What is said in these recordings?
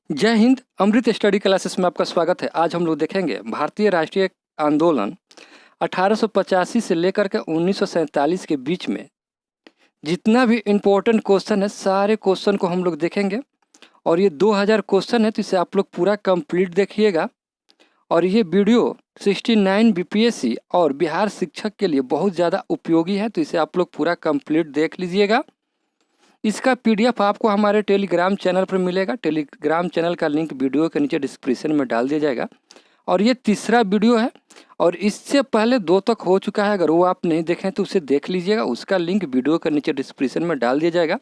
जय हिंद। अमृत study classes में आपका स्वागत है। आज हम लोग देखेंगे भारतीय राष्ट्रीय आंदोलन 1885 से लेकर के 1947 के बीच में जितना भी इम्पोर्टेंट क्वेश्चन है सारे क्वेश्चन को हम लोग देखेंगे। और ये 2000 क्वेश्चन है, तो इसे आप लोग पूरा कंप्लीट देखिएगा। और ये वीडियो 69 बीपीएससी और बिहार शिक्षक के लिए बहुत ज़्यादा उपयोगी है, तो इसे आप लोग पूरा कंप्लीट देख लीजिएगा। इसका पीडीएफ आपको हमारे टेलीग्राम चैनल पर मिलेगा। टेलीग्राम चैनल का लिंक वीडियो के नीचे डिस्क्रिप्शन में डाल दिया जाएगा। और ये तीसरा वीडियो है और इससे पहले 2 तक हो चुका है। अगर वो आप नहीं देखें तो उसे देख लीजिएगा, उसका लिंक वीडियो के नीचे डिस्क्रिप्शन में डाल दिया जाएगा।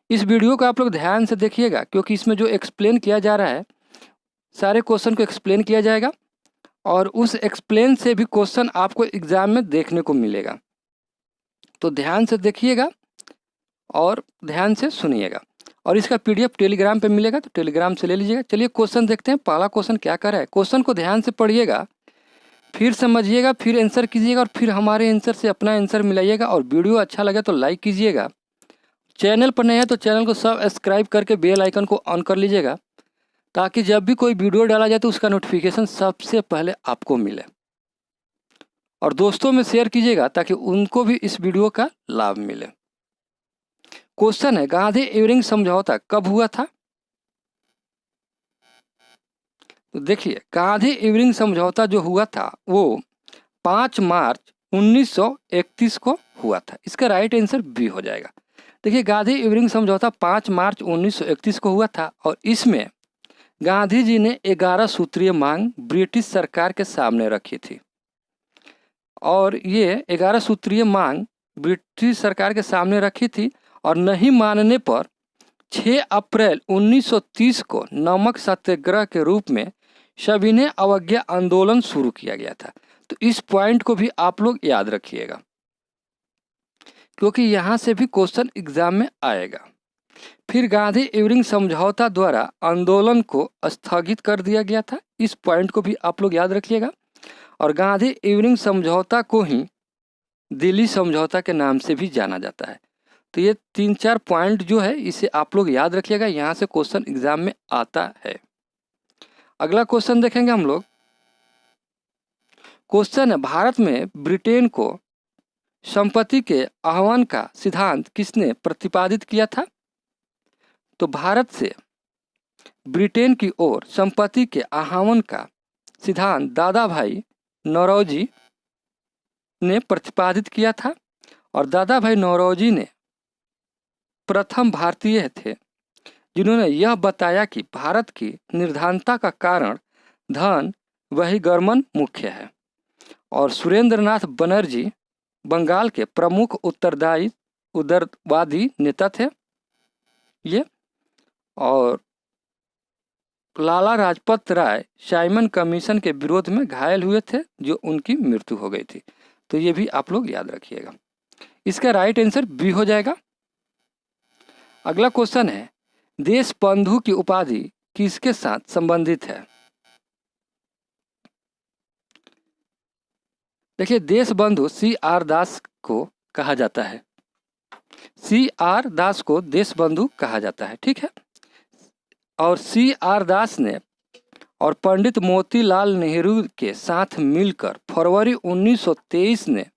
इस वीडियो को आप लोग ध्यान से देखिएगा, क्योंकि इसमें जो एक्सप्लेन किया जा रहा है सारे क्वेश्चन को एक्सप्लेन किया जाएगा और उस एक्सप्लेन से भी क्वेश्चन आपको एग्जाम में देखने को मिलेगा। तो ध्यान से देखिएगा और ध्यान से सुनिएगा। और इसका पीडीएफ टेलीग्राम पे मिलेगा, तो टेलीग्राम से ले लीजिएगा। चलिए क्वेश्चन देखते हैं। पहला क्वेश्चन क्या कर रहा है, क्वेश्चन को ध्यान से पढ़िएगा, फिर समझिएगा, फिर आंसर कीजिएगा और फिर हमारे आंसर से अपना आंसर मिलाइएगा। और वीडियो अच्छा लगे तो लाइक कीजिएगा। चैनल पर नए हैं तो चैनल को सब्सक्राइब करके बेल आइकन को ऑन कर लीजिएगा, ताकि जब भी कोई वीडियो डाला जाए तो उसका नोटिफिकेशन सबसे पहले आपको मिले। और दोस्तों में शेयर कीजिएगा ताकि उनको भी इस वीडियो का लाभ मिले। क्वेश्चन है, गांधी इरविन समझौता कब हुआ था? तो देखिए, गांधी इरविन समझौता जो हुआ था वो 5 मार्च 1931 को हुआ था। इसका राइट आंसर बी हो जाएगा। देखिए, गांधी इरविन समझौता 5 मार्च 1931 को हुआ था और इसमें गांधी जी ने 11 सूत्रीय मांग ब्रिटिश सरकार के सामने रखी थी। और ये 11 सूत्रीय मांग ब्रिटिश सरकार के सामने रखी थी और नहीं मानने पर 6 अप्रैल 1930 को नमक सत्याग्रह के रूप में सविनय अवज्ञा आंदोलन शुरू किया गया था। तो इस पॉइंट को भी आप लोग याद रखिएगा, क्योंकि यहाँ से भी क्वेश्चन एग्जाम में आएगा। फिर गांधी इरविन समझौता द्वारा आंदोलन को स्थगित कर दिया गया था। इस पॉइंट को भी आप लोग याद रखिएगा। और गांधी इरविन समझौता को ही दिल्ली समझौता के नाम से भी जाना जाता है। तो ये 3-4 पॉइंट जो है इसे आप लोग याद रखिएगा, यहाँ से क्वेश्चन एग्जाम में आता है। अगला क्वेश्चन देखेंगे हम लोग। क्वेश्चन है, भारत में ब्रिटेन को संपत्ति के आह्वान का सिद्धांत किसने प्रतिपादित किया था? तो भारत से ब्रिटेन की ओर संपत्ति के आह्वान का सिद्धांत दादा भाई नौरोजी ने प्रतिपादित किया था। और दादा भाई नौरोजी ने प्रथम भारतीय थे जिन्होंने यह बताया कि भारत की निर्धनता का कारण धन बहिर्गमन मुख्य है। और सुरेंद्रनाथ बनर्जी बंगाल के प्रमुख उदारवादी नेता थे ये। और लाला लाजपत राय साइमन कमीशन के विरोध में घायल हुए थे, जो उनकी मृत्यु हो गई थी। तो ये भी आप लोग याद रखिएगा। इसका राइट आंसर बी हो जाएगा। अगला क्वेश्चन है, देश बंधु की उपाधि किसके साथ संबंधित है? देखिए, देश बंधु CR दास को कहा जाता है। CR दास को देश बंधु कहा जाता है, ठीक है। और CR दास ने और पंडित मोतीलाल नेहरू के साथ मिलकर फरवरी 1923 में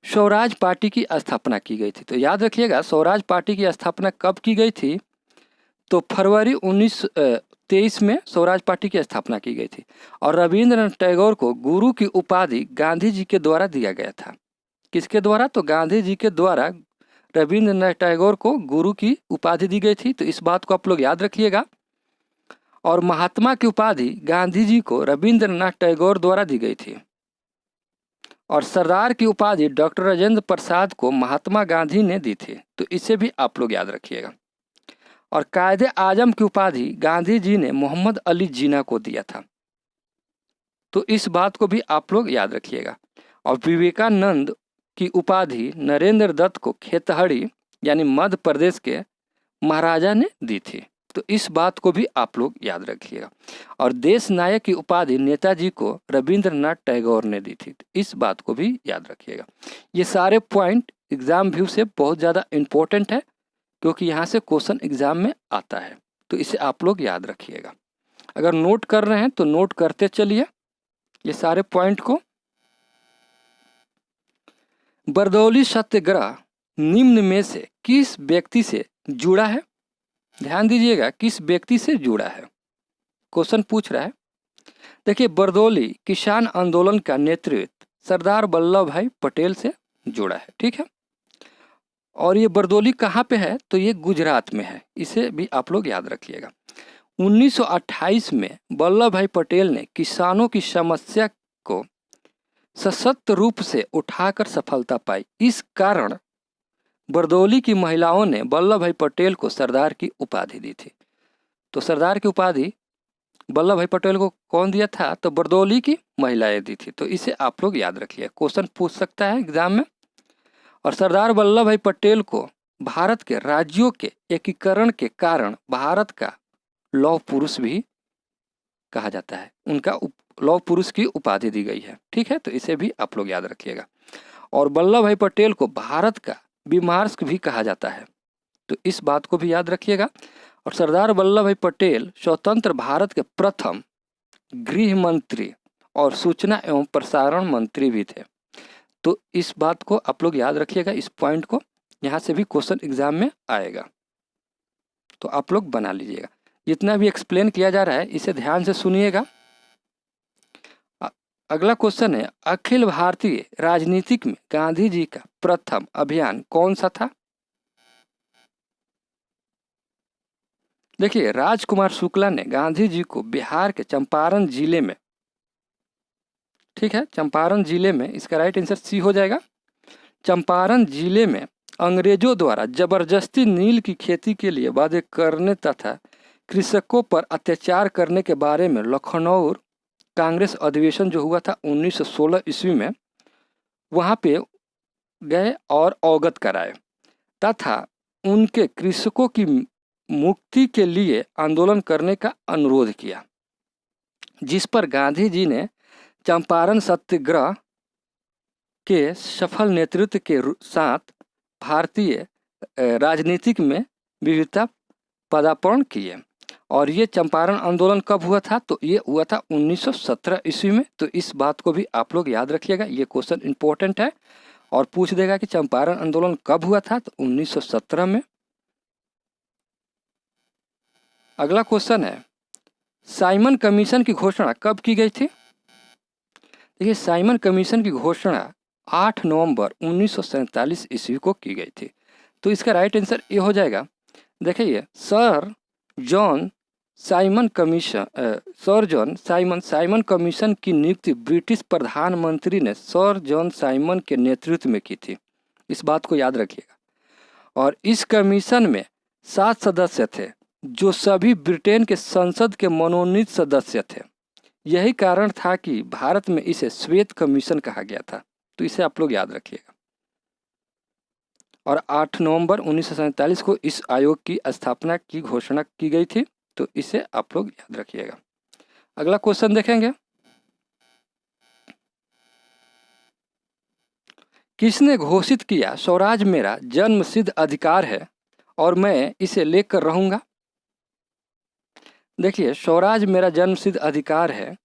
स्वराज पार्टी की स्थापना की गई थी। तो याद रखिएगा, स्वराज पार्टी की स्थापना कब की गई थी? तो फरवरी 1923 में स्वराज पार्टी की स्थापना की गई थी। और रविंद्रनाथ टैगोर को गुरु की उपाधि गांधी जी के द्वारा दिया गया था। किसके द्वारा? तो गांधी जी के द्वारा रविंद्रनाथ टैगोर को गुरु की उपाधि दी गई थी। तो इस बात को आप लोग याद रखिएगा। और महात्मा की उपाधि गांधी जी को रविंद्रनाथ टैगोर द्वारा दी गई थी। और सरदार की उपाधि डॉक्टर राजेंद्र प्रसाद को महात्मा गांधी ने दी थी। तो इसे भी आप लोग याद रखिएगा। और कायदे आजम की उपाधि गांधी जी ने मोहम्मद अली जिन्ना को दिया था। तो इस बात को भी आप लोग याद रखिएगा। और विवेकानंद की उपाधि नरेंद्र दत्त को खेतहड़ी यानी मध्य प्रदेश के महाराजा ने दी थी। तो इस बात को भी आप लोग याद रखिएगा। और देश नायक की उपाधि नेताजी को रविंद्रनाथ टैगोर ने दी थी। तो इस बात को भी याद रखिएगा। ये सारे पॉइंट एग्जाम व्यू से बहुत ज़्यादा इम्पोर्टेंट है, क्योंकि यहाँ से क्वेश्चन एग्जाम में आता है। तो इसे आप लोग याद रखिएगा। अगर नोट कर रहे हैं तो नोट करते चलिए ये सारे पॉइंट को। बरदौली सत्याग्रह निम्न में से किस व्यक्ति से जुड़ा है? ध्यान दीजिएगा, किस व्यक्ति से जुड़ा है, क्वेश्चन पूछ रहा है। देखिए, बरदौली किसान आंदोलन का नेतृत्व सरदार वल्लभ भाई पटेल से जुड़ा है। ठीक है, और ये बरदौली कहाँ पे है? तो ये गुजरात में है, इसे भी आप लोग याद रखिएगा। 1928 में वल्लभ भाई पटेल ने किसानों की समस्या को सशक्त रूप से उठाकर सफलता पाई। इस कारण बरदौली की महिलाओं ने वल्लभ भाई पटेल को सरदार की उपाधि दी थी। तो सरदार की उपाधि वल्लभ भाई पटेल को कौन दिया था? तो बरदौली की महिलाएं दी थी। तो इसे आप लोग याद रखिए, क्वेश्चन पूछ सकता है एग्जाम में। और सरदार वल्लभ भाई पटेल को भारत के राज्यों के एकीकरण के कारण भारत का लौह पुरुष भी कहा जाता है, उनका लौह पुरुष की उपाधि दी गई है। ठीक है, तो इसे भी आप लोग याद रखिएगा। और वल्लभ भाई पटेल को भारत का विमर्श भी कहा जाता है, तो इस बात को भी याद रखिएगा। और सरदार वल्लभ भाई पटेल स्वतंत्र भारत के प्रथम गृह मंत्री और सूचना एवं प्रसारण मंत्री भी थे। तो इस बात को आप लोग याद रखिएगा, इस पॉइंट को, यहाँ से भी क्वेश्चन एग्जाम में आएगा, तो आप लोग बना लीजिएगा। जितना भी एक्सप्लेन किया जा रहा है इसे ध्यान से सुनिएगा। अगला क्वेश्चन है, अखिल भारतीय राजनीतिक में गांधी जी का प्रथम अभियान कौन सा था? देखिए, राजकुमार शुक्ला ने गांधी जी को बिहार के चंपारण जिले में, ठीक है, चंपारण जिले में, इसका राइट आंसर सी हो जाएगा। चंपारण जिले में अंग्रेजों द्वारा जबरदस्ती नील की खेती के लिए वादे करने तथा कृषकों पर अत्याचार करने के बारे में लखनऊ कांग्रेस अधिवेशन जो हुआ था 1916 ईस्वी में, वहाँ पे गए और अवगत कराए तथा उनके कृषकों की मुक्ति के लिए आंदोलन करने का अनुरोध किया, जिस पर गांधी जी ने चंपारण सत्याग्रह के सफल नेतृत्व के साथ भारतीय राजनीतिक में विविधता पदार्पण किए। और ये चंपारण आंदोलन कब हुआ था? तो ये हुआ था 1917 ईस्वी में। तो इस बात को भी आप लोग याद रखिएगा, ये क्वेश्चन इंपॉर्टेंट है और पूछ देगा कि चंपारण आंदोलन कब हुआ था? तो 1917 में। अगला क्वेश्चन है, साइमन कमीशन की घोषणा कब की गई थी? देखिए, साइमन कमीशन की घोषणा 8 नवंबर 1947 ईस्वी को की गई थी। तो इसका राइट आंसर ये हो जाएगा। देखिए, सर जॉन साइमन कमीशन की नियुक्ति ब्रिटिश प्रधानमंत्री ने सर जॉन साइमन के नेतृत्व में की थी, इस बात को याद रखिएगा। और इस कमीशन में 7 सदस्य थे जो सभी ब्रिटेन के संसद के मनोनीत सदस्य थे। यही कारण था कि भारत में इसे श्वेत कमीशन कहा गया था, तो इसे आप लोग याद रखिएगा। और 8 नवंबर 1947 को इस आयोग की स्थापना की घोषणा की गई थी, तो इसे आप लोग याद रखिएगा। अगला क्वेश्चन देखेंगे, किसने घोषित किया स्वराज मेरा जन्मसिद्ध अधिकार है और मैं इसे लेकर रहूंगा? देखिए, स्वराज मेरा जन्मसिद्ध अधिकार है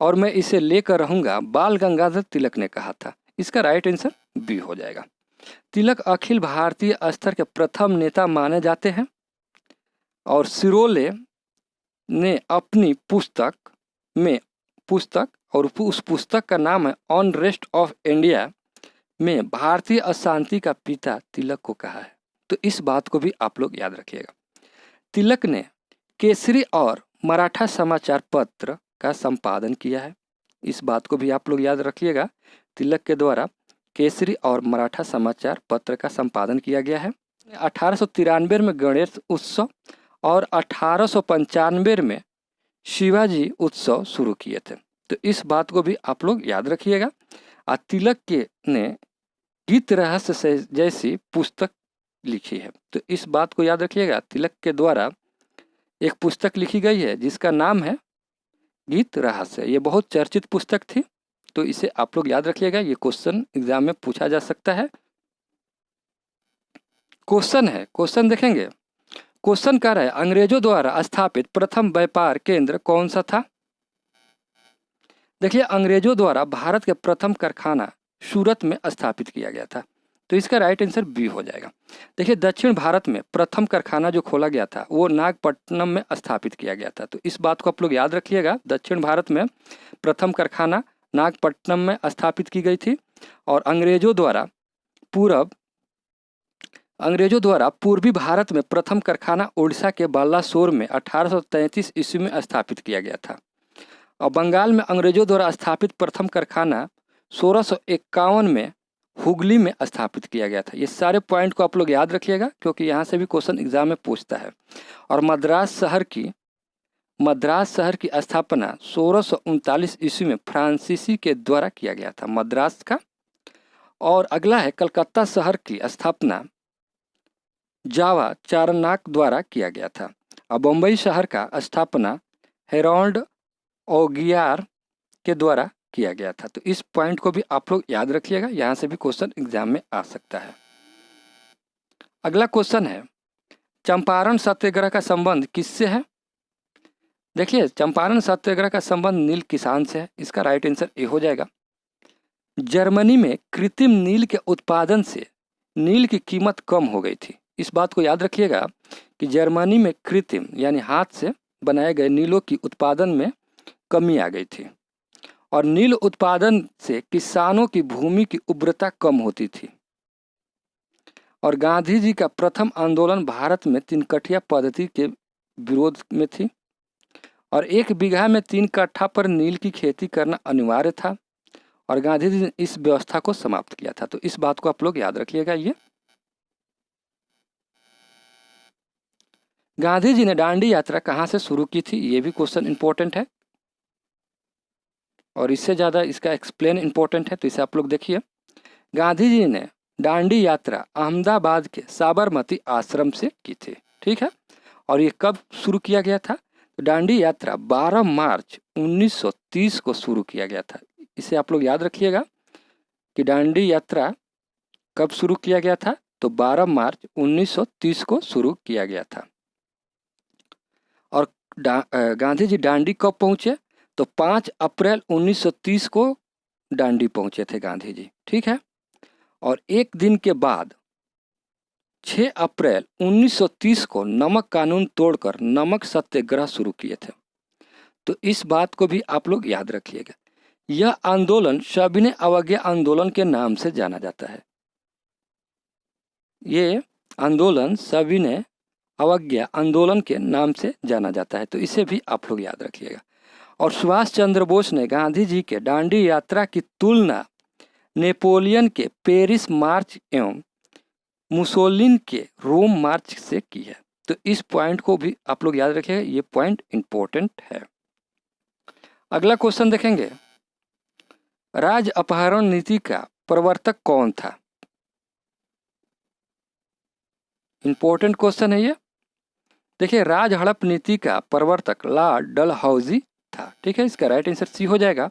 और मैं इसे लेकर रहूंगा, बाल गंगाधर तिलक ने कहा था। इसका राइट आंसर बी हो जाएगा। तिलक अखिल भारतीय स्तर के प्रथम नेता माने जाते हैं और सिरोले ने अपनी पुस्तक और उस पुस्तक का नाम है अनरेस्ट ऑफ इंडिया में भारतीय अशांति का पिता तिलक को कहा है। तो इस बात को भी आप लोग याद रखिएगा। तिलक ने केसरी और मराठा समाचार पत्र का संपादन किया है, इस बात को भी आप लोग याद रखिएगा। तिलक के द्वारा केसरी और मराठा समाचार पत्र का संपादन किया गया है। 1893 में गणेश उत्सव और 1895 में शिवाजी उत्सव शुरू किए थे, तो इस बात को भी आप लोग याद रखिएगा। तिलक के ने गीत रहस्य से जैसी पुस्तक लिखी है, तो इस बात को याद रखिएगा। तिलक के द्वारा एक पुस्तक लिखी गई है जिसका नाम है गीत रहस्य, ये बहुत चर्चित पुस्तक थी, तो इसे आप लोग याद रखिएगा। ये क्वेश्चन एग्जाम में पूछा जा सकता है। क्वेश्चन देखेंगे, क्वेश्चन कर रहा है अंग्रेजों द्वारा स्थापित प्रथम व्यापार केंद्र कौन सा था। देखिए अंग्रेजों द्वारा भारत के प्रथम कारखाना सूरत में स्थापित किया गया था, तो इसका राइट आंसर बी हो जाएगा। देखिए दक्षिण भारत में प्रथम कारखाना जो खोला गया था वो नागपट्टनम में स्थापित किया गया था, तो इस बात को आप लोग याद रखिएगा। दक्षिण भारत में प्रथम कारखाना नागपट्टनम में स्थापित की गई थी। और अंग्रेजों द्वारा पूर्वी भारत में प्रथम कारखाना उड़ीसा के बालासोर में 1833 ईस्वी में स्थापित किया गया था। और बंगाल में अंग्रेजों द्वारा स्थापित प्रथम कारखाना 1651 में हुगली में स्थापित किया गया था। ये सारे पॉइंट को आप लोग याद रखिएगा क्योंकि यहाँ से भी क्वेश्चन एग्जाम में पूछता है। और मद्रास शहर की स्थापना 1639 ईस्वी में फ्रांसीसी के द्वारा किया गया था, मद्रास का। और अगला है कलकत्ता शहर की स्थापना जावा चारनाक द्वारा किया गया था। और बम्बई शहर का स्थापना हेरोल्ड ओगियार के द्वारा किया गया था। तो इस पॉइंट को भी आप लोग याद रखिएगा, यहाँ से भी क्वेश्चन एग्जाम में आ सकता है। अगला क्वेश्चन है चंपारण सत्याग्रह का संबंध किससे है। देखिए चंपारण सत्याग्रह का संबंध नील किसान से है, इसका राइट आंसर ए हो जाएगा। जर्मनी में कृत्रिम नील के उत्पादन से नील की कीमत कम हो गई थी। इस बात को याद रखिएगा कि जर्मनी में कृत्रिम यानी हाथ से बनाए गए नीलों की उत्पादन में कमी आ गई थी और नील उत्पादन से किसानों की भूमि की उर्वरता कम होती थी। और गांधी जी का प्रथम आंदोलन भारत में 3 कठिया पद्धति के विरोध में थी और 1 बीघा में 3 कट्ठा पर नील की खेती करना अनिवार्य था और गांधी जी ने इस व्यवस्था को समाप्त किया था। तो इस बात को आप लोग याद रखिएगा। ये गांधी जी ने दांडी यात्रा कहाँ से शुरू की थी, ये भी क्वेश्चन इंपॉर्टेंट है और इससे ज़्यादा इसका एक्सप्लेन इंपॉर्टेंट है, तो इसे आप लोग देखिए। गांधी जी ने दांडी यात्रा अहमदाबाद के साबरमती आश्रम से की थी, ठीक है। और ये कब शुरू किया गया था, तो दांडी यात्रा 12 मार्च 1930 को शुरू किया गया था। इसे आप लोग याद रखिएगा कि दांडी यात्रा कब शुरू किया गया था, तो 12 मार्च 1930 को शुरू किया गया था। और गांधी जी दांडी कब पहुँचे, तो 5 अप्रैल 1930 को दांडी पहुँचे थे गांधी जी, ठीक है। और एक दिन के बाद 6 अप्रैल 1930 को नमक कानून तोड़कर नमक सत्याग्रह शुरू किए थे। तो इस बात को भी आप लोग याद रखिएगा। यह आंदोलन सविनय अवज्ञा आंदोलन के नाम से जाना जाता है। ये आंदोलन सविनय अवज्ञा आंदोलन के नाम से जाना जाता है, तो इसे भी आप लोग याद रखिएगा। और सुभाष चंद्र बोस ने गांधी जी के दांडी यात्रा की तुलना नेपोलियन के पेरिस मार्च एवं मुसोलिनी के रोम मार्च से की है। तो इस पॉइंट को भी आप लोग याद रखिएगा, ये पॉइंट इंपॉर्टेंट है। अगला क्वेश्चन देखेंगे, राज्य अपहरण नीति का प्रवर्तक कौन था। इंपॉर्टेंट क्वेश्चन है ये। देखिए राज हड़प नीति का प्रवर्तक लॉर्ड डलहौजी था, ठीक है। इसका राइट आंसर सी हो जाएगा।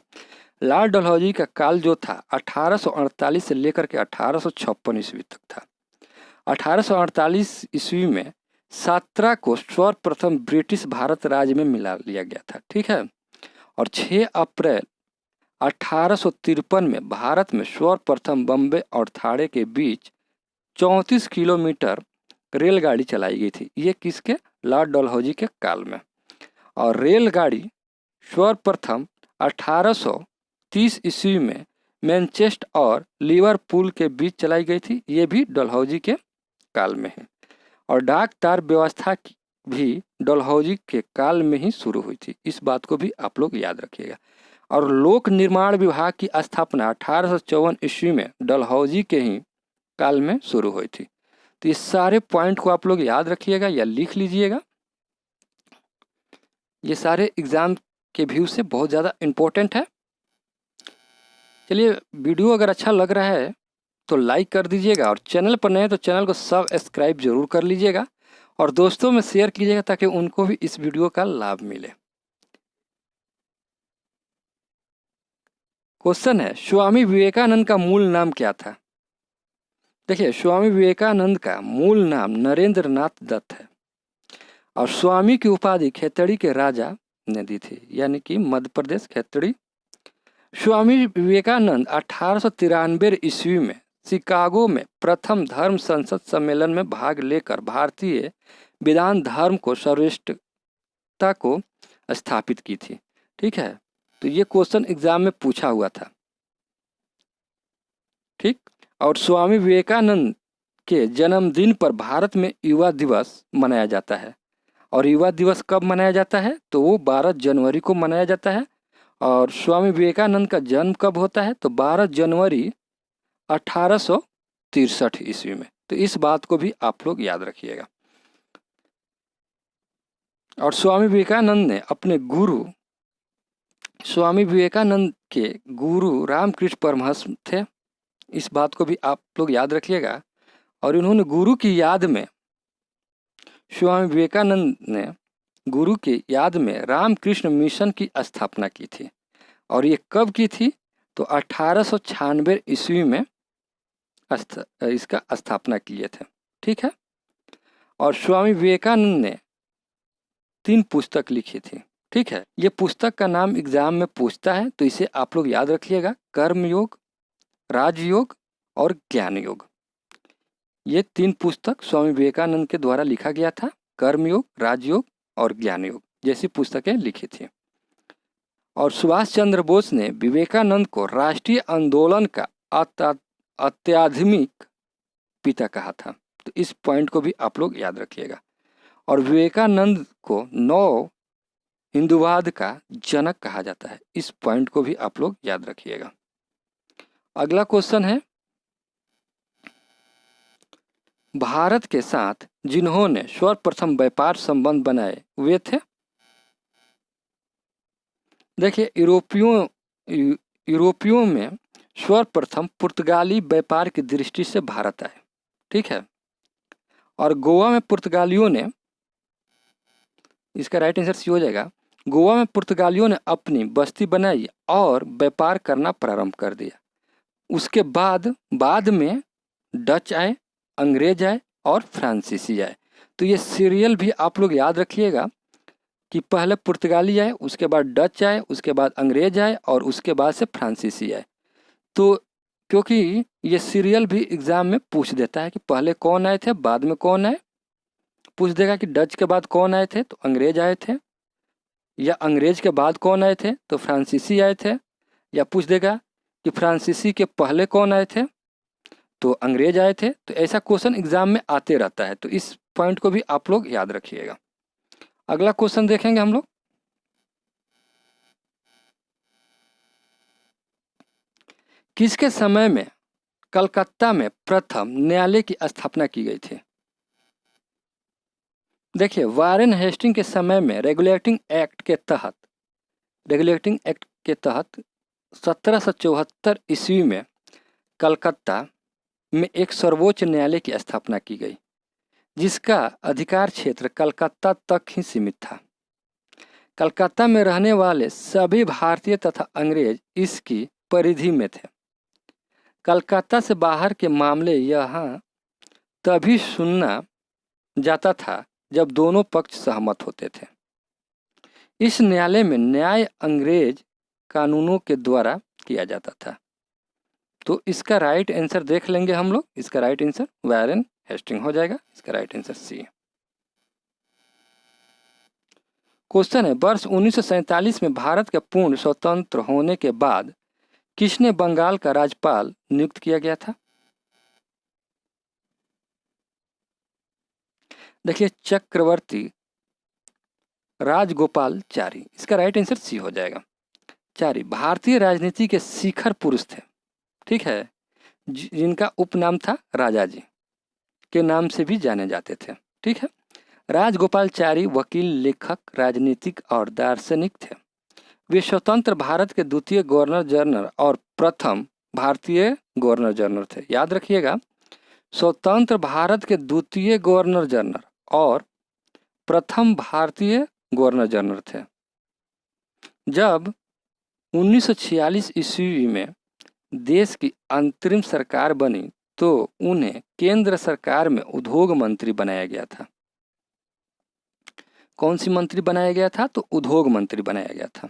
लॉर्ड डलहौजी का काल जो था 1848 से लेकर के 1856 ईस्वी तक था। 1848 ईस्वी में 17 को सर्वप्रथम ब्रिटिश भारत राज्य में मिला लिया गया था, ठीक है। और 6 अप्रैल 1853 में भारत में सर्वप्रथम बम्बे और ठाणे के बीच 34 किलोमीटर रेलगाड़ी चलाई गई थी। ये किसके, लॉर्ड डलहौजी के काल में। और रेलगाड़ी सर्वप्रथम 1830 ईस्वी में मैनचेस्टर और लिवरपूल के बीच चलाई गई थी, ये भी डलहौजी के काल में है। और डाक तार व्यवस्था भी डलहौजी के काल में ही शुरू हुई थी, इस बात को भी आप लोग याद रखिएगा। और लोक निर्माण विभाग की स्थापना 1854 ईस्वी में डलहौजी के ही काल में शुरू हुई थी। तो इस सारे पॉइंट को आप लोग याद रखिएगा या लिख लीजिएगा। ये सारे एग्जाम के व्यू से बहुत ज़्यादा इम्पोर्टेंट है। चलिए वीडियो अगर अच्छा लग रहा है तो लाइक कर दीजिएगा और चैनल पर नए तो चैनल को सब्सक्राइब जरूर कर लीजिएगा और दोस्तों में शेयर कीजिएगा ताकि उनको भी इस वीडियो का लाभ मिले। क्वेश्चन है, स्वामी विवेकानंद का मूल नाम क्या था। देखिए स्वामी विवेकानंद का मूल नाम नरेंद्र नाथ दत्त है और स्वामी की उपाधि खेतड़ी के राजा ने दी थी, यानी कि मध्य प्रदेश खेतड़ी। स्वामी विवेकानंद 1893 ईस्वी में शिकागो में प्रथम धर्म संसद सम्मेलन में भाग लेकर भारतीय वेदांत धर्म को सर्वश्रेष्ठता को स्थापित की थी। ठीक है, तो ये क्वेश्चन एग्जाम में पूछा हुआ था। ठीक, और स्वामी विवेकानंद के जन्मदिन पर भारत में युवा दिवस मनाया जाता है। और युवा दिवस कब मनाया जाता है? तो वो 12 जनवरी को मनाया जाता है। और स्वामी विवेकानंद का जन्म कब होता है? तो 12 जनवरी 1863 ईस्वी में। तो इस बात को भी आप लोग याद रखिएगा। और स्वामी विवेकानंद ने अपने गुरु, स्वामी विवेकानंद के गुरु रामकृष्ण परमहंस थे। इस बात को भी आप लोग याद रखिएगा। और इन्होंने गुरु की याद में, स्वामी विवेकानंद ने गुरु की याद में रामकृष्ण मिशन की स्थापना की थी। और ये कब की थी? तो 1896 ईस्वी में इसका स्थापना किए थे। ठीक है, और स्वामी विवेकानंद ने 3 पुस्तक लिखी थी। ठीक है, ये पुस्तक का नाम एग्जाम में पूछता है, तो इसे आप लोग याद रखिएगा। कर्मयोग, राजयोग और ज्ञान योग। ये 3 पुस्तक स्वामी विवेकानंद के द्वारा लिखा गया था। कर्मयोग, राजयोग और ज्ञान योग जैसी पुस्तकें लिखी थी। और सुभाष चंद्र बोस ने विवेकानंद को राष्ट्रीय आंदोलन का अत्याधुनिक पिता कहा था। तो इस पॉइंट को भी आप लोग याद रखिएगा। और विवेकानंद को नव हिंदूवाद का जनक कहा जाता है। इस पॉइंट को भी आप लोग याद रखिएगा। अगला क्वेश्चन है, भारत के साथ जिन्होंने सर्वप्रथम व्यापार संबंध बनाए वे थे? देखिए, यूरोपियों में सर्वप्रथम पुर्तगाली व्यापार की दृष्टि से भारत आए। ठीक है, और गोवा में पुर्तगालियों ने, इसका राइट आंसर सी हो जाएगा, गोवा में पुर्तगालियों ने अपनी बस्ती बनाई और व्यापार करना प्रारंभ कर दिया। उसके बाद में डच आए, अंग्रेज आए और फ्रांसीसी आए। तो ये सीरियल भी आप लोग याद रखिएगा कि पहले पुर्तगाली आए, उसके बाद डच आए, उसके बाद अंग्रेज आए और उसके बाद से फ्रांसीसी आए। तो क्योंकि ये सीरियल भी एग्जाम में पूछ देता है कि पहले कौन आए थे, बाद में कौन आए। पूछ देगा कि डच के बाद कौन आए थे, तो अंग्रेज आए थे, या अंग्रेज के बाद कौन आए थे, तो फ्रांसीसी आए थे, या पूछ देगा कि फ्रांसीसी के पहले कौन आए थे, तो अंग्रेज आए थे। तो ऐसा क्वेश्चन एग्जाम में आते रहता है। तो इस पॉइंट को भी आप लोग याद रखिएगा। अगला क्वेश्चन देखेंगे हम लोग, किसके समय में कलकत्ता में प्रथम न्यायालय की स्थापना की गई थी? देखिए, वारेन हेस्टिंग के समय में रेगुलेटिंग एक्ट के तहत 1774 ईस्वी में कलकत्ता में एक सर्वोच्च न्यायालय की स्थापना की गई, जिसका अधिकार क्षेत्र कलकत्ता तक ही सीमित था। कलकत्ता में रहने वाले सभी भारतीय तथा अंग्रेज इसकी परिधि में थे। कलकत्ता से बाहर के मामले यहाँ तभी सुनना जाता था जब दोनों पक्ष सहमत होते थे। इस न्यायालय में न्याय अंग्रेज कानूनों के द्वारा किया जाता था। तो इसका राइट आंसर देख लेंगे हम लोग। इसका राइट आंसर वारेन हेस्टिंग हो जाएगा। इसका राइट आंसर सी। क्वेश्चन है, वर्ष 1947 में भारत के पूर्ण स्वतंत्र होने के बाद किसने बंगाल का राज्यपाल नियुक्त किया गया था? देखिए, चक्रवर्ती राजगोपालचारी। इसका राइट आंसर सी हो जाएगा। चारी भारतीय राजनीति के शिखर पुरुष थे। ठीक है, जिनका उपनाम था राजा जी के नाम से भी जाने जाते थे। ठीक है, राजगोपालचारी वकील, लेखक, राजनीतिक और दार्शनिक थे। वे स्वतंत्र भारत के द्वितीय गवर्नर जनरल और प्रथम भारतीय गवर्नर जनरल थे। याद रखिएगा, स्वतंत्र भारत के द्वितीय गवर्नर जनरल और प्रथम भारतीय गवर्नर जनरल थे। जब 1946 ईस्वी में देश की अंतरिम सरकार बनी तो उन्हें केंद्र सरकार में उद्योग मंत्री बनाया गया था। कौन सी मंत्री बनाया गया था? तो उद्योग मंत्री बनाया गया था।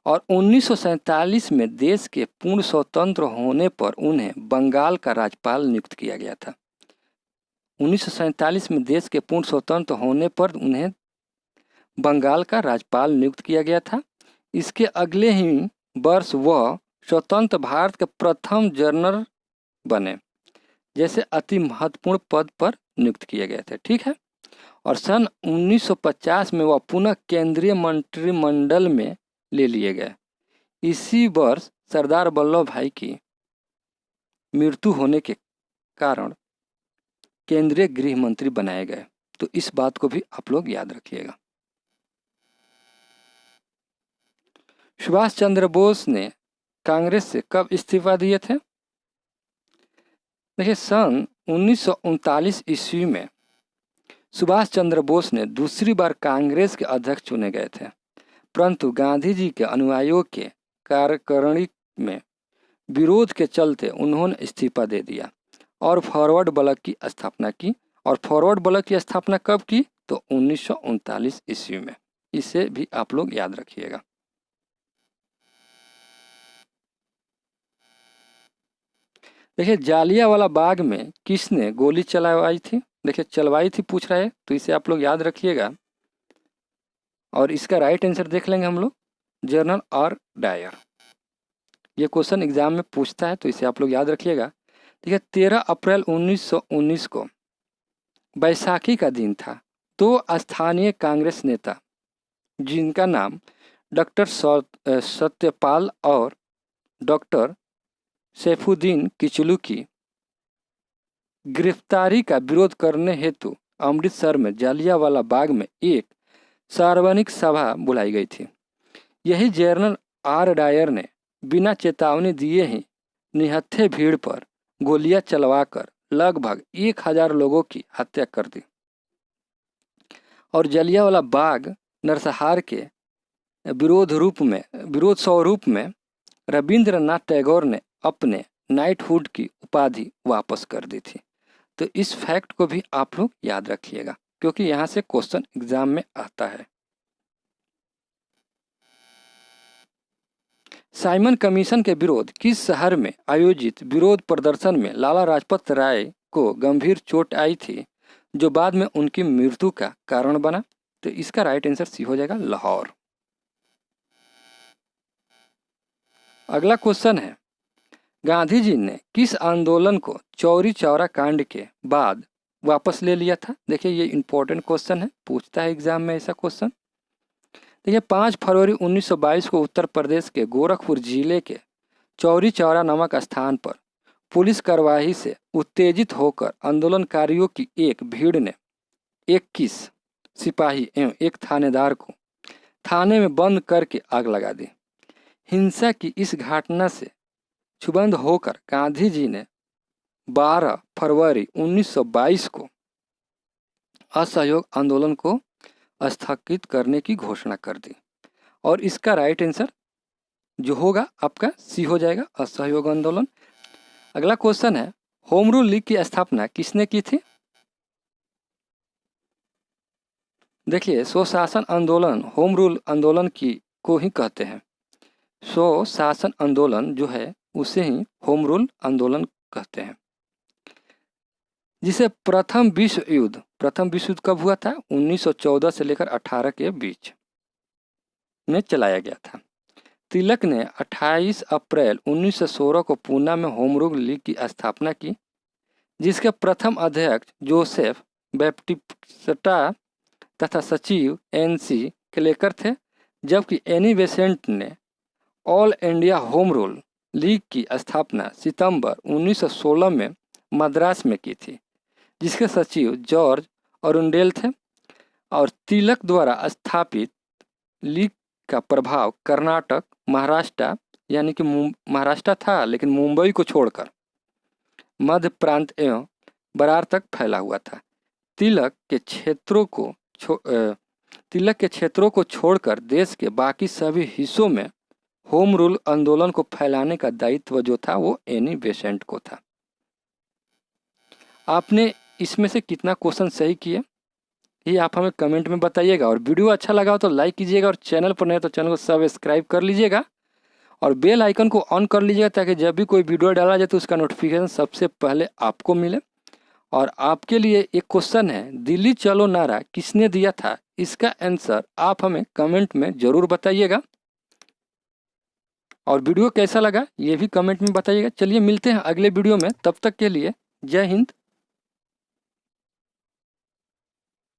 और 1947 में देश के पूर्ण स्वतंत्र होने पर उन्हें बंगाल का राज्यपाल नियुक्त किया गया था। 1947 में देश के पूर्ण स्वतंत्र होने पर उन्हें बंगाल का राज्यपाल नियुक्त किया गया था। इसके अगले ही वर्ष वह स्वतंत्र भारत के प्रथम जनरल बने, जैसे अति महत्वपूर्ण पद पर नियुक्त किए गए थे। ठीक है। और सन 1950 में वह पुनः केंद्रीय मंत्रिमंडल में ले लिए गए। इसी वर्ष सरदार वल्लभ भाई की मृत्यु होने के कारण केंद्रीय गृह मंत्री बनाए गए। तो इस बात को भी आप लोग याद रखिएगा। सुभाष चंद्र बोस ने कांग्रेस से कब इस्तीफा दिए थे? देखिए, सन 1939 ईस्वी में सुभाष चंद्र बोस ने दूसरी बार कांग्रेस के अध्यक्ष चुने गए थे, परंतु गांधी जी के अनुयायियों के कार्यकारिणी में विरोध के चलते उन्होंने इस्तीफा दे दिया और फॉरवर्ड ब्लॉक की स्थापना की। और फॉरवर्ड ब्लॉक की स्थापना कब की? तो 1939 ईस्वी में। इसे भी आप लोग याद रखिएगा। देखिए, जालियांवाला बाग में किसने गोली चलवाई थी? देखिए, चलवाई थी पूछ रहा है, तो इसे आप लोग याद रखिएगा। और इसका राइट आंसर देख लेंगे हम लोग, जनरल आर डायर। ये क्वेश्चन एग्जाम में पूछता है, तो इसे आप लोग याद रखिएगा। देखिए, 13 अप्रैल 1919 को बैसाखी का दिन था। दो स्थानीय कांग्रेस नेता, जिनका नाम डॉक्टर सत्यपाल और डॉक्टर सैफुद्दीन किचलू की गिरफ्तारी का विरोध करने हेतु अमृतसर में जालियांवाला बाग में एक सार्वजनिक सभा बुलाई गई थी। यही जनरल आर डायर ने बिना चेतावनी दिए ही निहत्थे भीड़ पर गोलियां चलवाकर लगभग 1000 लोगों की हत्या कर दी। और जालियांवाला बाग नरसंहार के विरोध स्वरूप में रविंद्रनाथ टैगोर ने अपने नाइटहुड की उपाधि वापस कर दी थी। तो इस फैक्ट को भी आप लोग याद रखिएगा, क्योंकि यहाँ से क्वेश्चन एग्जाम में आता है। साइमन कमीशन के विरोध किस शहर में आयोजित विरोध प्रदर्शन में लाला लाजपत राय को गंभीर चोट आई थी, जो बाद में उनकी मृत्यु का कारण बना? तो इसका राइट आंसर सी हो जाएगा, लाहौर। अगला क्वेश्चन है, गांधी जी ने किस आंदोलन को चौरी चौरा कांड के बाद वापस ले लिया था? देखिए, ये इंपॉर्टेंट क्वेश्चन है, पूछता है एग्जाम में ऐसा क्वेश्चन। देखिए, 5 फरवरी 1922 को उत्तर प्रदेश के गोरखपुर जिले के चौरी चौरा नामक स्थान पर पुलिस कार्रवाई से उत्तेजित होकर आंदोलनकारियों की एक भीड़ ने 21 सिपाही एवं एक थानेदार को थाने में बंद करके आग लगा दी। हिंसा की इस घटना से क्षुब्ध होकर गांधी जी ने 12 फरवरी 1922 को असहयोग आंदोलन को स्थगित करने की घोषणा कर दी। और इसका राइट आंसर जो होगा आपका सी हो जाएगा, असहयोग आंदोलन। अगला क्वेश्चन है, होम रूल लीग की स्थापना किसने की थी? देखिए, स्वशासन आंदोलन होम रूल आंदोलन को ही कहते हैं। स्वशासन आंदोलन जो है उसे ही होम रूल आंदोलन कहते हैं, जिसे प्रथम विश्व युद्ध कब हुआ था? 1914 से लेकर 18 के बीच में चलाया गया था। तिलक ने 28 अप्रैल 1916 को पूना में होम रूल लीग की स्थापना की, जिसके प्रथम अध्यक्ष जोसेफ बैप्टिस्टा तथा सचिव NC क्लेकर थे, जबकि एनी बेसेंट ने all India home rule league की स्थापना सितंबर 1916 में मद्रास में की थी, जिसके सचिव जॉर्ज अरुंडेल थे। और तिलक द्वारा स्थापित लीग का प्रभाव कर्नाटक, महाराष्ट्र, यानी कि महाराष्ट्र था लेकिन मुंबई को छोड़कर मध्य प्रांत एवं बरार तक फैला हुआ था। तिलक के क्षेत्रों को छोड़कर देश के बाकी सभी हिस्सों में होम रूल आंदोलन को फैलाने का दायित्व जो था वो एनी बेसेंट को था। आपने इसमें से कितना क्वेश्चन सही किए ही आप हमें कमेंट में बताइएगा। और वीडियो अच्छा लगा हो तो लाइक कीजिएगा, और चैनल पर नए तो चैनल को सब्सक्राइब कर लीजिएगा और बेल आइकन को ऑन कर लीजिएगा, ताकि जब भी कोई वीडियो डाला जाए तो उसका नोटिफिकेशन सबसे पहले आपको मिले। और आपके लिए एक क्वेश्चन है, दिल्ली चलो नारा किसने दिया था? इसका आंसर आप हमें कमेंट में ज़रूर बताइएगा। और वीडियो कैसा लगा ये भी कमेंट में बताइएगा। चलिए मिलते हैं अगले वीडियो में, तब तक के लिए जय हिंद,